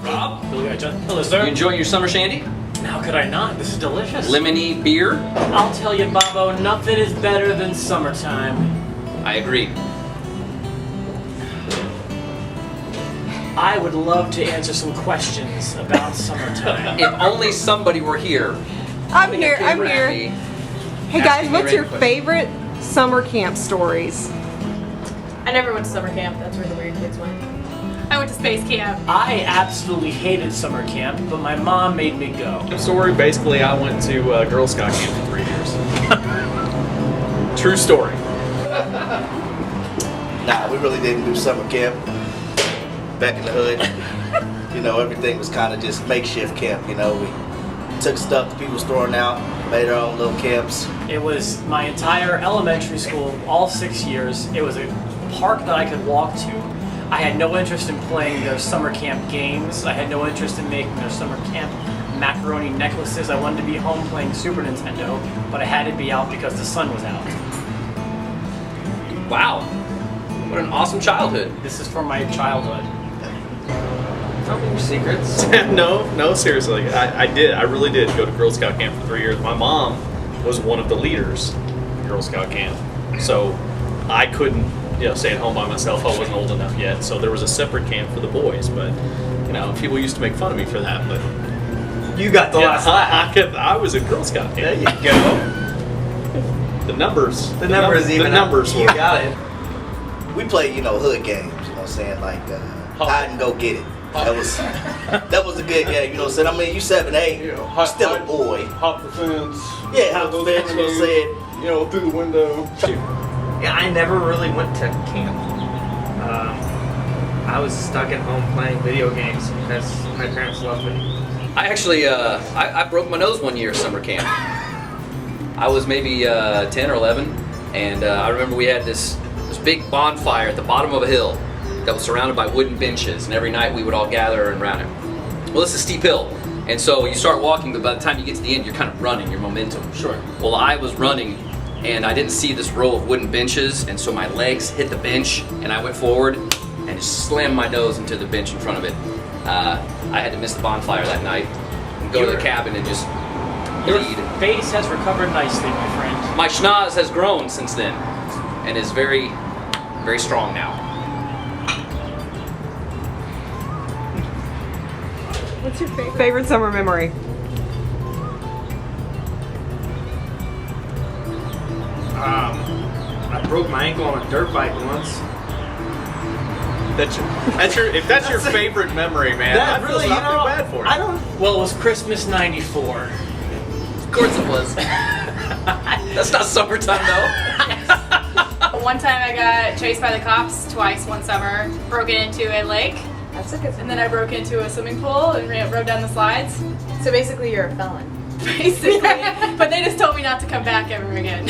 Rob? Hello, sir. You enjoying your summer shandy? How could I not? This is delicious. Lemony beer? I'll tell you, Bobo, nothing is better than summertime. I agree. I would love to answer some questions about summertime. If only somebody were here. I'm here. Hey guys, Asking what's your your input. favorite summer camp stories? I never went to summer camp. That's where the weird kids went. I went to space camp. I absolutely hated summer camp, but my mom made me go. Story, basically, I went to Girl Scout camp for 3 years. True story. Nah, we really didn't do summer camp back in the hood. You know, everything was kind of just makeshift camp. You know, we took stuff that people was throwing out, made our own little camps. It was my entire elementary school, all 6 years. It was a park that I could walk to. I had no interest in playing their summer camp games. I had no interest in making their summer camp macaroni necklaces. I wanted to be home playing Super Nintendo, but I had to be out because the sun was out. Wow. What an awesome childhood. This is from my childhood. Tell me your secrets. No, seriously. I really did go to Girl Scout camp for 3 years. My mom was one of the leaders of Girl Scout camp. So I couldn't, stay at home by myself. I wasn't old enough yet. So there was a separate camp for the boys. But, people used to make fun of me for that. But You got the last laugh. I was a Girl Scout camp. There you go. The numbers. The numbers even. The numbers You were. got it. We played, hood games. You know what I'm saying? Like hide and go get it. That was a good game. You know what I'm saying? I mean, you 7, 8, still a boy. Hop the fence. Yeah, hop the fence. You know what I'm saying? Through the window. Yeah, I never really went to camp. I was stuck at home playing video games because my parents loved me. I actually, I broke my nose one year at summer camp. I was maybe 10 or 11, and I remember we had this big bonfire at the bottom of a hill that was surrounded by wooden benches, and every night we would all gather around it. Well, it's a steep hill, and so you start walking, but by the time you get to the end, you're kind of running, your momentum. Sure. Well, I was running, and I didn't see this row of wooden benches, and so my legs hit the bench, and I went forward and just slammed my nose into the bench in front of it. I had to miss the bonfire that night and go to the cabin and just Your bleed. face has recovered nicely, my friend. My schnoz has grown since then and is very, very strong now. What's your favorite summer memory? I broke my ankle on a dirt bike once. If that's your favorite memory, man, I feel bad for you. Well, it was Christmas '94. Of course it was. That's not summertime though. One time I got chased by the cops twice one summer, broken into a lake, That's a good and then I broke into a swimming pool and rode down the slides. So basically, you're a felon. Basically. But they just told me not to come back ever again.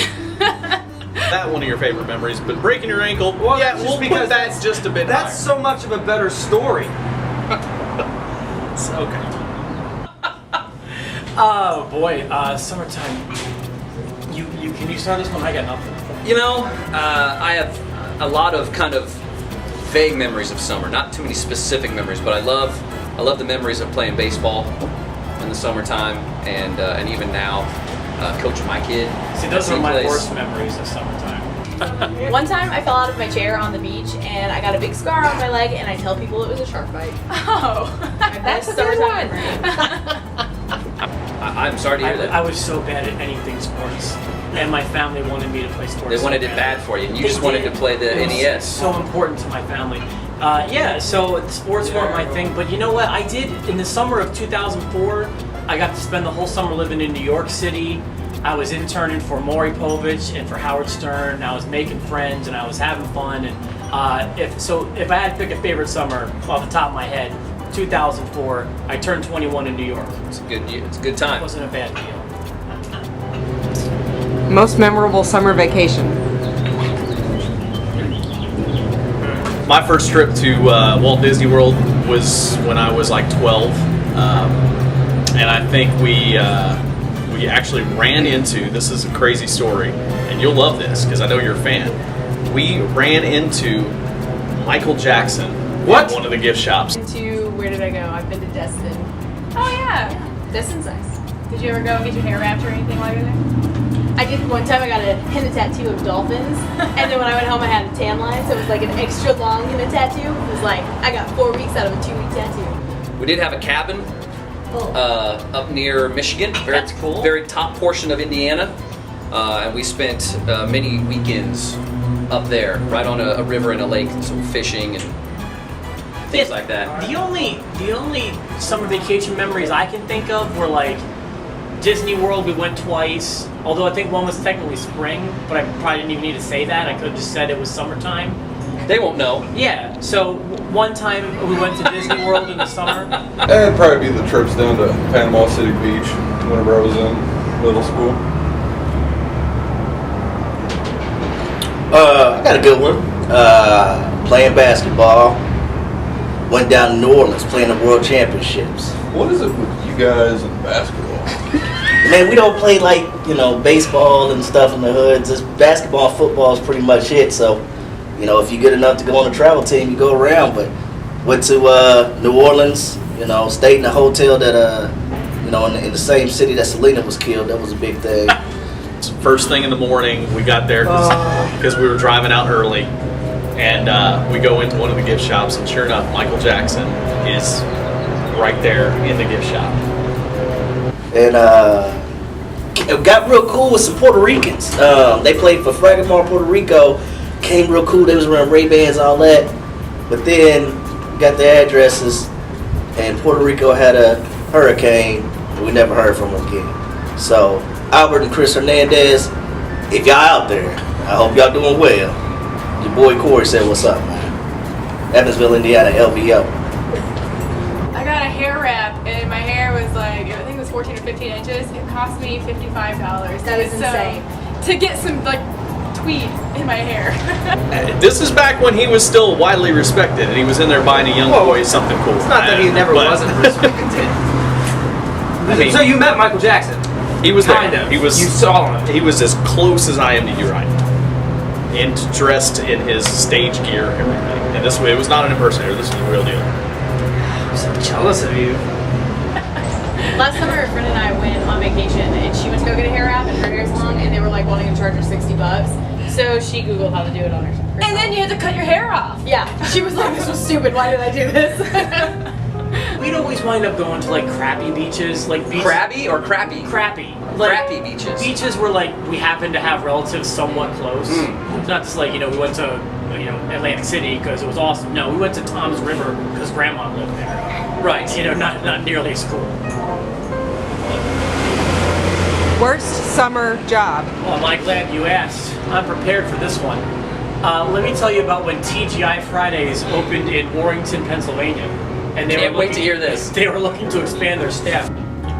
That one of your favorite memories, but breaking your ankle, Well, yeah, that's we'll just because put that just a bit That's higher. so much of a better story. Okay. Oh boy, summertime. You can you start this one? I got nothing. I have a lot of kind of vague memories of summer. Not too many specific memories, but I love the memories of playing baseball in the summertime and even now coaching my kid. See, those are He my plays- worst memories of summertime. One time, I fell out of my chair on the beach, and I got a big scar on my leg, and I tell people it was a shark bite. Oh. That's a good summertime one. memory. I'm sorry to hear I that. was so bad at anything sports, and my family wanted me to play sports. They wanted so it bad for you, and you They just wanted did. to play the It was NES. So important to my family. So sports weren't my thing, but you know what? I did in the summer of 2004. I got to spend the whole summer living in New York City. I was interning for Maury Povich and for Howard Stern. I was making friends and I was having fun. And if I had to pick a favorite summer off the top of my head, 2004. I turned 21 in New York. It's a good year. It's a good It time. wasn't a bad deal. Most memorable summer vacation? My first trip to Walt Disney World was when I was like 12, and I think we actually ran into, this is a crazy story, and you'll love this because I know you're a fan. We ran into Michael Jackson What? One of the gift shops. To where did I go? I've been to Destin. Oh yeah. Destin's nice. Did you ever go and get your hair wrapped or anything while you were there? I did one time. I got a henna tattoo of dolphins, and then when I went home, I had a tan line, so it was like an extra long henna tattoo. It was like I got 4 weeks out of a 2-week tattoo. We did have a cabin up near Michigan. That's cool. Very top portion of Indiana, and we spent many weekends up there, right on a river and a lake, some fishing and things like that. The only summer vacation memories I can think of were like Disney World. We went twice, although I think one was technically spring, but I probably didn't even need to say that. I could have just said it was summertime. They won't know. Yeah, so one time we went to Disney World in the summer. It'd probably be the trips down to Panama City Beach whenever I was in middle school. I got a good one. Playing basketball. Went down to New Orleans playing the World Championships. What is it with you guys and basketball? Man, we don't play like, baseball and stuff in the hoods. It's basketball and football is pretty much it. So, if you're good enough to go on a travel team, you go around. But went to New Orleans, stayed in a hotel that, in the same city that Selena was killed. That was a big thing. First thing in the morning, we got there because we were driving out early, and we go into one of the gift shops, and sure enough, Michael Jackson is right there in the gift shop. And got real cool with some Puerto Ricans. They played for Fragamar, Puerto Rico. Came real cool. They was wearing Ray-Bans, all that. But then got their addresses, and Puerto Rico had a hurricane. And we never heard from them again. So Albert and Chris Hernandez, if y'all out there, I hope y'all doing well. Your boy Corey said, "What's up, man?" Evansville, Indiana, LVO. I got a hair wrap and my hair was like, I think it was 14 or 15 inches. It cost me $55. That is insane. To get some like tweed in my hair. This is back when he was still widely respected, and he was in there buying a young boy something cool. It's not that he never wasn't respected. I mean, so you met Michael Jackson? He was Kind there. of. He was. You saw him. He was as close as I am to you right now, and dressed in his stage gear and everything. And this way, it was not an impersonator. This was the real deal. I'm so jealous of you. Last summer, a friend and I went on vacation, and she went to go get a hair wrap, and her hair's long, and they were like wanting to charge her $60. So she Googled how to do it on her. And then you had to cut your hair off. Yeah, she was like, "This was stupid. Why did I do this?" We'd always wind up going to like crappy beaches, like beaches. Crabby or crappy? Crappy. Crappy beaches. Beaches where like we happened to have relatives somewhat close. It's not just like we went to Atlantic City because it was awesome. No, we went to Tom's River because Grandma lived there. Right. Not nearly as cool. Worst summer job. Well, I'm glad you asked. I'm prepared for this one. Let me tell you about when TGI Fridays opened in Warrington, Pennsylvania. And they Can't wait to hear this. They were looking to expand their staff.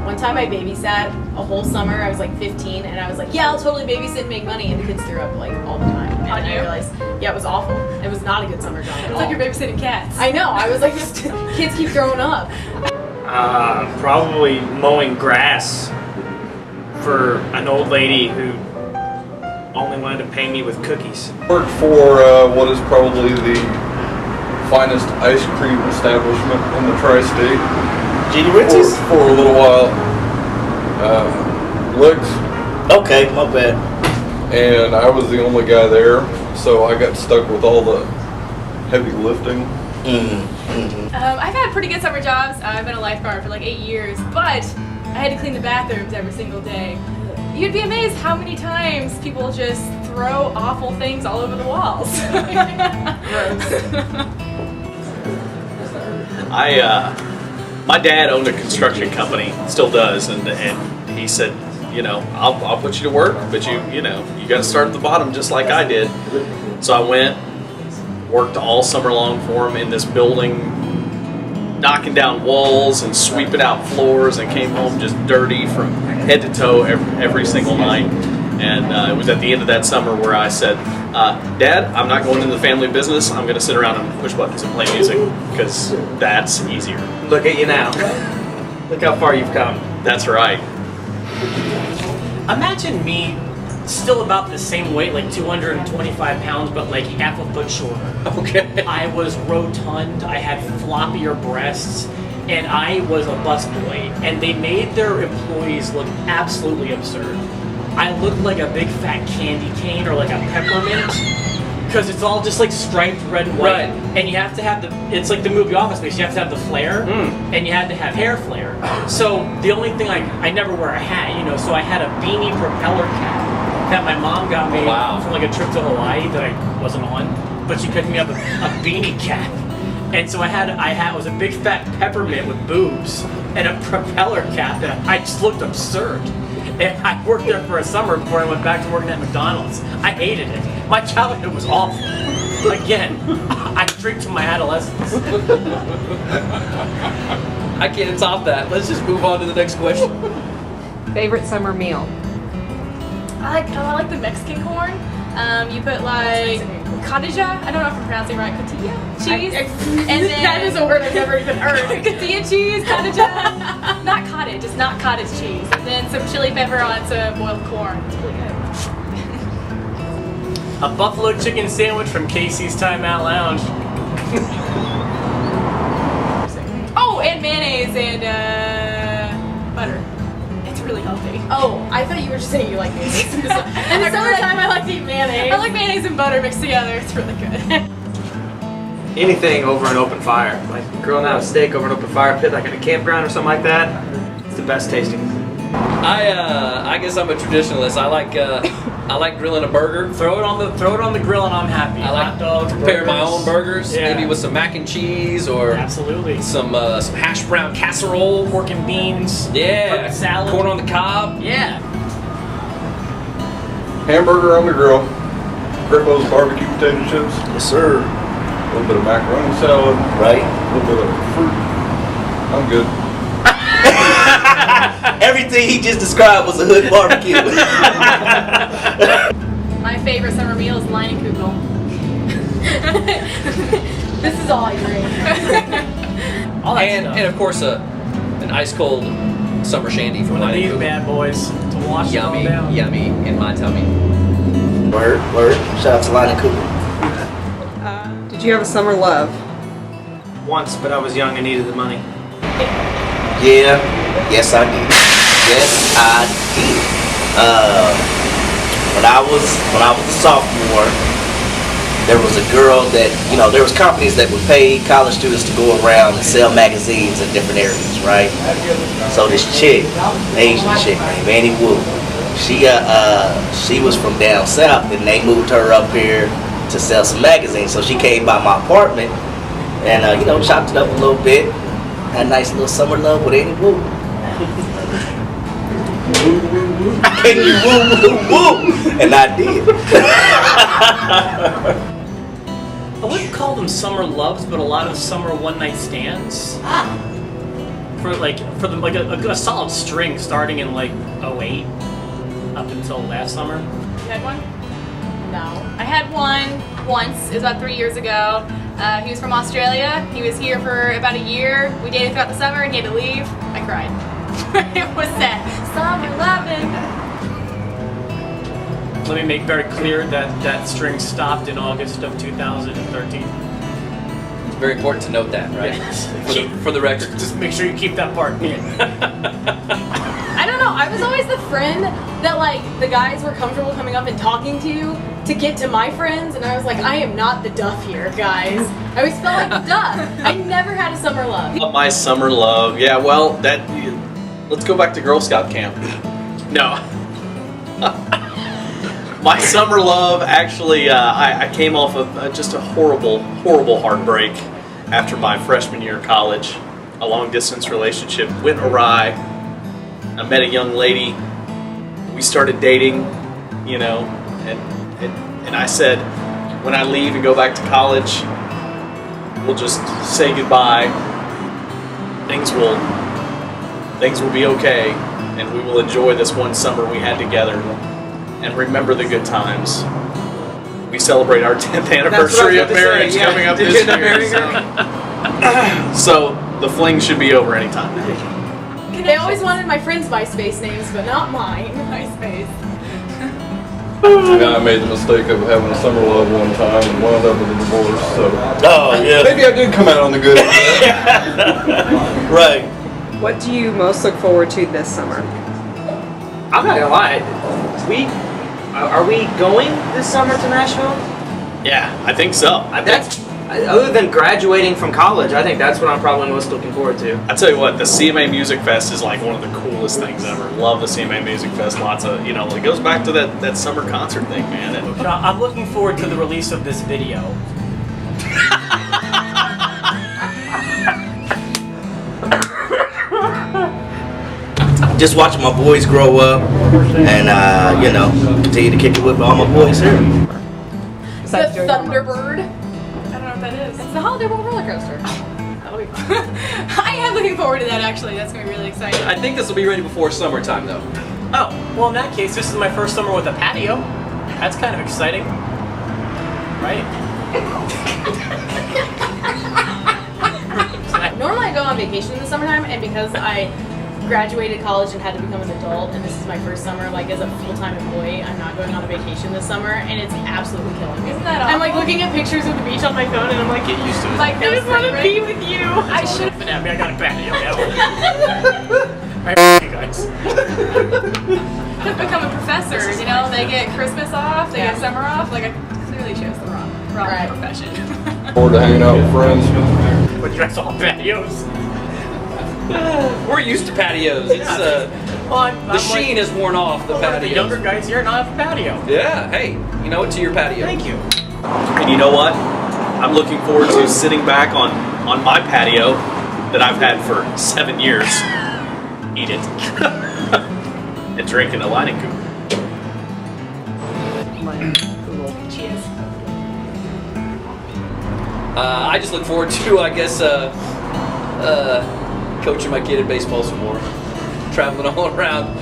One time I babysat a whole summer. I was like 15, and I was like, "Yeah, I'll totally babysit and make money." And the kids threw up like all the time. And then I realized, yeah, it was awful. It was not a good summer job at It's all. like you're babysitting cats. I know. I was like, kids keep throwing up. Probably mowing grass for an old lady who only wanted to pay me with cookies. Worked for what is probably the finest ice cream establishment in the tri-state. Genie Ritzies? For a little while. Licks. Okay, my bad. And I was the only guy there, so I got stuck with all the heavy lifting. I've had pretty good summer jobs. I've been a lifeguard for like 8 years, but I had to clean the bathrooms every single day. You'd be amazed how many times people just throw awful things all over the walls. My dad owned a construction company, still does, and he said, I'll put you to work, but you got to start at the bottom just like I did. So I went, worked all summer long for him in this building, knocking down walls and sweeping out floors, and came home just dirty from head to toe every single night. And it was at the end of that summer where I said, Dad, I'm not going into the family business. I'm going to sit around and push buttons and play music because that's easier. Look at you now. Look how far you've come. That's right. Imagine me still about the same weight, like 225 pounds, but like half a foot shorter. Okay. I was rotund, I had floppier breasts, and I was a busboy. And they made their employees look absolutely absurd. I looked like a big fat candy cane or like a peppermint. Because it's all just like striped red and white. Right. And you have to have it's like the movie Office Space, you have to have the flare, and you had to have hair flare. So the only thing I never wear a hat, you know, so I had a beanie propeller cap that my mom got me from like a trip to Hawaii that I wasn't on, but she picked me up a beanie cap. And so I was a big fat peppermint with boobs and a propeller cap, and I just looked absurd. And I worked there for a summer before I went back to working at McDonald's. I hated it. My childhood was awful. Again, I drink to my adolescence. I can't top that. Let's just move on to the next question. Favorite summer meal? I like the Mexican corn. You put like cotija. I don't know if I'm pronouncing it right. Cotija cheese, and then That is a word I've never even heard. cotija cheese, cotija. Not cottage. It's not cottage cheese. And then some chili pepper on some boiled corn. It's really good. A buffalo chicken sandwich from Casey's Time Out Lounge. Oh, and mayonnaise and butter. It's really healthy. Oh, I thought you were just saying you like mayonnaise. In the summertime, I like to eat mayonnaise. I like mayonnaise and butter mixed together. It's really good. Anything over an open fire, like grilling out a steak over an open fire pit, like in a campground or something like that. It's the best tasting. I guess I'm a traditionalist. I like grilling a burger. Throw it on the grill and I'm happy. I like hot dogs, prepare my burgers. own burgers, Yeah. maybe with some mac and cheese or Absolutely. some hash brown casserole. Pork and beans. Yeah, Salad. corn on the cob. Yeah. Hamburger on the grill. Grippo's barbecue potato chips. Yes, sir. A little bit of macaroni salad. Right? A little bit of fruit. I'm good. Everything he just described was a hood barbecue. My favorite summer meal is Leinenkugel. This is all I drink. All that And stuff. and of course an ice cold summer shandy from One of these Leinenkugel. bad boys to wash Yummy, it all down. yummy in my tummy. Word. Shout out to Leinenkugel. Did you have a summer love? Once, but I was young and needed the money. Yeah. Yes, I did. Yes, I did. When I was a sophomore, there was a girl that, you know, there was companies that would pay college students to go around and sell magazines in different areas, right? So this chick, Asian chick named Annie Wu, she was from down south, and they moved her up here to sell some magazines. So she came by my apartment and, you know, chopped it up a little bit. Had a nice little summer love with Annie Wu. Can you woo? And I did. I wouldn't call them summer loves, but a lot of summer one night stands. For a solid string starting in like 08 up until last summer. You had one? No. I had one once. It was about 3 years ago. He was from Australia. He was here for about a year. We dated throughout the summer and he had to leave. I cried. It was sad. Summer loving. Let me make very clear that that string stopped in August of 2013. It's very important to note that, right? Yes. For the record. Just make sure you keep that part in. I don't know. I was always the friend that like the guys were comfortable coming up and talking to get to my friends, and I was like, I am not the duff here, guys. I always felt like the duff. I never had a summer love. My summer love, yeah. Well, let's go back to Girl Scout camp. No. My summer love, actually, I came off of just a horrible heartbreak after my freshman year of college. A long distance relationship went awry. I met a young lady. We started dating, you know, and I said, when I leave and go back to college, we'll just say goodbye. Things will be okay, and we will enjoy this one summer we had together and remember the good times. We celebrate our 10th anniversary of marriage coming up this year. So the fling should be over anytime. They always wanted my friends' MySpace names, but not mine. MySpace. I made the mistake of having a summer love one time and wound up with a divorce. So Oh yeah. maybe I did come out on the good end. Right. What do you most look forward to this summer? I'm not gonna lie. Are we going this summer to Nashville? Yeah, I think so. That's other than graduating from college. I think that's what I'm probably most looking forward to. I tell you what, the CMA Music Fest is like one of the coolest things ever. Love the CMA Music Fest. Lots of, it goes back to that summer concert thing, man. I'm looking forward to the release of this video. Just watching my boys grow up, and continue to kick it with all my boys here. The Thunderbird. I don't know what that is. It's the Holiday World roller coaster. I am looking forward to that actually. That's gonna be really exciting. I think this will be ready before summertime, though. Oh, well, in that case, this is my first summer with a patio. That's kind of exciting. Right? Normally I go on vacation in the summertime, and because I graduated college and had to become an adult, and this is my first summer like as a full-time employee, I'm not going on a vacation this summer, and it's absolutely killing me. Isn't that I'm like awful? looking at pictures of the beach on my phone, and I'm like, get used to it. Like, I just want to be with you. I should But I got a patio now. Alright, you guys. have become a professor. They get Christmas off, they get summer off. Like, I clearly chose the wrong Right. profession. Forward to hanging out with friends. But you guys all have patios. We're used to patios. It's Well, the sheen has worn off the the patio. younger guys here not have a patio. Yeah. Hey, to your patio. Thank you. And you know what? I'm looking forward to sitting back on my patio that I've had for 7 years. Eat it. And drinking a Leinenkugel. Cheers. I just look forward to, I guess, coaching my kid in baseball some more, traveling all around,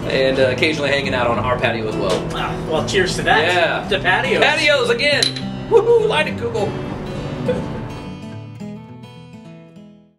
and occasionally hanging out on our patio as well. Well, cheers to that. Yeah. The patios. Patios again. Woohoo! Leinenkugel.